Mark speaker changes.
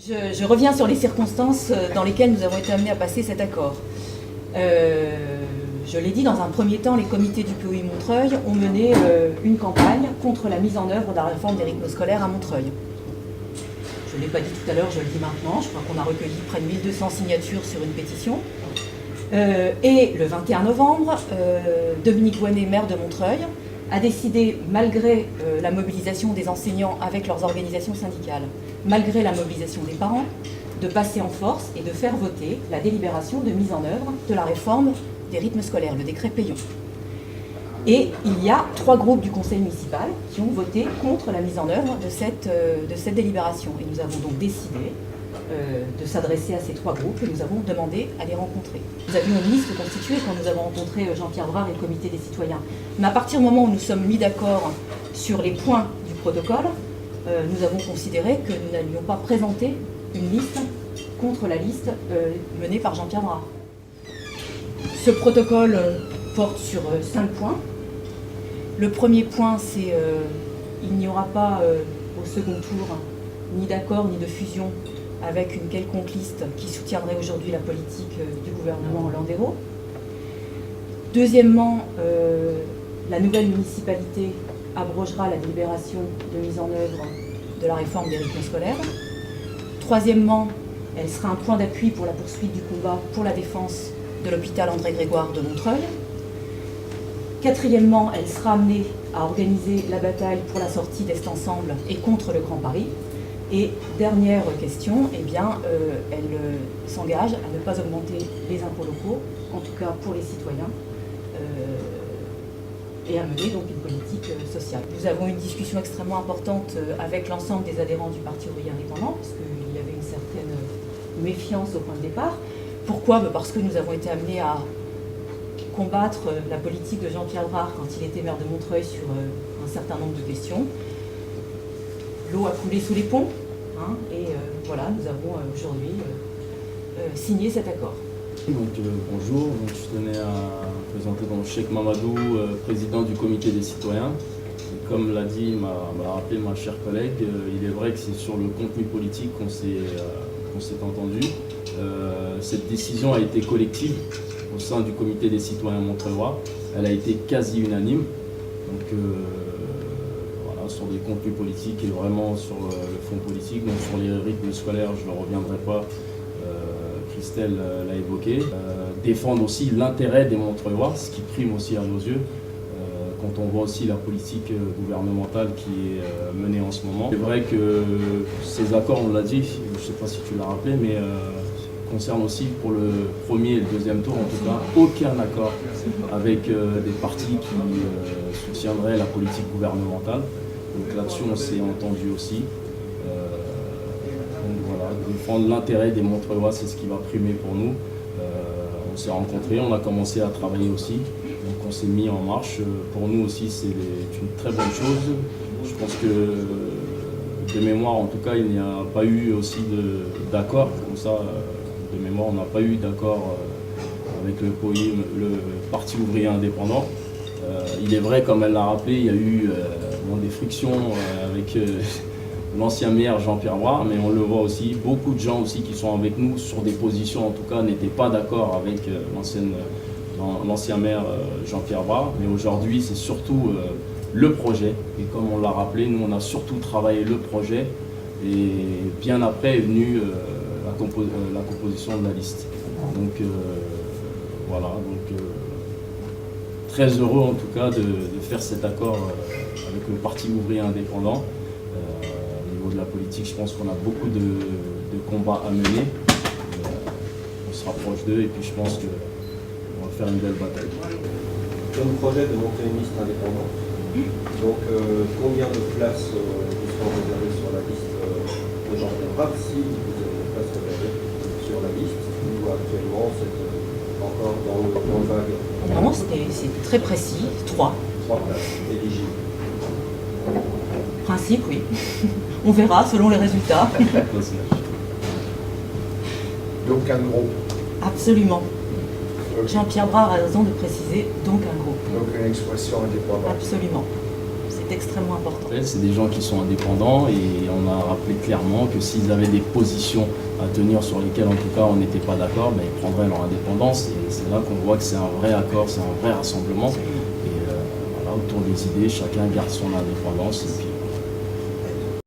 Speaker 1: Je reviens sur les circonstances dans lesquelles nous avons été amenés à passer cet accord. Je l'ai dit, dans un premier temps, les comités du POI Montreuil ont mené une campagne contre la mise en œuvre de la réforme des rythmes scolaires à Montreuil. Je ne l'ai pas dit tout à l'heure, je le dis maintenant, je crois qu'on a recueilli près de 1200 signatures sur une pétition. Et le 21 novembre, Dominique Voynet, maire de Montreuil, a décidé, malgré la mobilisation des enseignants avec leurs organisations syndicales, malgré la mobilisation des parents, de passer en force et de faire voter la délibération de mise en œuvre de la réforme des rythmes scolaires, le décret Peillon. Et il y a 3 groupes du conseil municipal qui ont voté contre la mise en œuvre de cette délibération. Et nous avons donc décidé de s'adresser à ces 3 groupes et nous avons demandé à les rencontrer. Nous avions une liste constituée quand nous avons rencontré Jean-Pierre Brard et le comité des citoyens. Mais à partir du moment où nous sommes mis d'accord sur les points du protocole, nous avons considéré que nous n'allions pas présenter une liste contre la liste menée par Jean-Pierre Brard. Ce protocole porte sur 5 points. Le premier point, c'est il n'y aura pas au second tour ni d'accord ni de fusion avec une quelconque liste qui soutiendrait aujourd'hui la politique du gouvernement Landero. Deuxièmement, la nouvelle municipalité abrogera la délibération de mise en œuvre de la réforme des rythmes scolaires. Troisièmement, elle sera un point d'appui pour la poursuite du combat pour la défense de l'hôpital André Grégoire de Montreuil. Quatrièmement, elle sera amenée à organiser la bataille pour la sortie d'Est Ensemble et contre le Grand Paris. Et dernière question, eh bien, elle s'engage à ne pas augmenter les impôts locaux, en tout cas pour les citoyens, et à mener donc une politique sociale. Nous avons une discussion extrêmement importante avec l'ensemble des adhérents du Parti ouvrier indépendant, parce qu'il y avait une certaine méfiance au point de départ. Pourquoi ? Parce que nous avons été amenés à combattre la politique de Jean-Pierre Brard quand il était maire de Montreuil sur un certain nombre de questions. L'eau a coulé sous les ponts, hein, et voilà, nous avons aujourd'hui signé cet accord.
Speaker 2: Donc, bonjour, donc, je tenais à présenter donc, Cheikh Mamadou, président du comité des citoyens. Et comme l'a dit, m'a rappelé ma chère collègue, il est vrai que c'est sur le contenu politique qu'on s'est entendu. Cette décision a été collective au sein du comité des citoyens montreuillois. Elle a été quasi unanime. Donc voilà, sur les contenus politiques et vraiment sur le fond politique. Donc sur les rythmes scolaires, je ne reviendrai pas. Christelle l'a évoqué. Défendre aussi l'intérêt des Montreuillois, ce qui prime aussi à nos yeux, quand on voit aussi la politique gouvernementale qui est menée en ce moment. C'est vrai que ces accords, on l'a dit, je ne sais pas si tu l'as rappelé, mais concernent aussi pour le premier et le deuxième tour, en tout cas, aucun accord avec des partis qui soutiendraient la politique gouvernementale. Donc là-dessus, on s'est entendu aussi. Donc voilà, défendre l'intérêt des Montreuillois, c'est ce qui va primer pour nous. On s'est rencontrés, on a commencé à travailler aussi, donc on s'est mis en marche. Pour nous aussi, c'est une très bonne chose. Je pense que, de mémoire en tout cas, il n'y a pas eu aussi d'accord, comme ça, de mémoire, on n'a pas eu d'accord avec le Parti ouvrier indépendant. Il est vrai, comme elle l'a rappelé, il y a eu des frictions avec l'ancien maire Jean-Pierre Brard, mais on le voit aussi, beaucoup de gens aussi qui sont avec nous sur des positions, en tout cas, n'étaient pas d'accord avec l'ancien maire Jean-Pierre Brard, mais aujourd'hui c'est surtout le projet, et comme on l'a rappelé, nous on a surtout travaillé le projet, et bien après est venue la composition de la liste. Donc voilà, donc très heureux en tout cas de faire cet accord avec le Parti ouvrier indépendant. De la politique, je pense qu'on a beaucoup de combats à mener. On se rapproche d'eux et puis je pense qu'on va faire une belle bataille.
Speaker 3: Comme projet de monter une liste indépendante, donc combien de places vous seront réservées sur la liste de Jean-Pierre Brard si vous avez des places réservées sur la liste ou actuellement c'est encore dans le vague?
Speaker 1: Non, c'est très précis, 3.
Speaker 3: 3 places éligibles.
Speaker 1: Principe, oui. On verra selon les résultats.
Speaker 4: Donc un groupe.
Speaker 1: Absolument. Jean-Pierre Brard a raison de préciser, donc un groupe.
Speaker 4: Donc une expression indépendante.
Speaker 1: Absolument. C'est extrêmement important.
Speaker 2: En fait, c'est des gens qui sont indépendants et on a rappelé clairement que s'ils avaient des positions à tenir sur lesquelles en tout cas on n'était pas d'accord, ben, ils prendraient leur indépendance et c'est là qu'on voit que c'est un vrai accord, c'est un vrai rassemblement et voilà, autour des idées, chacun garde son indépendance et puis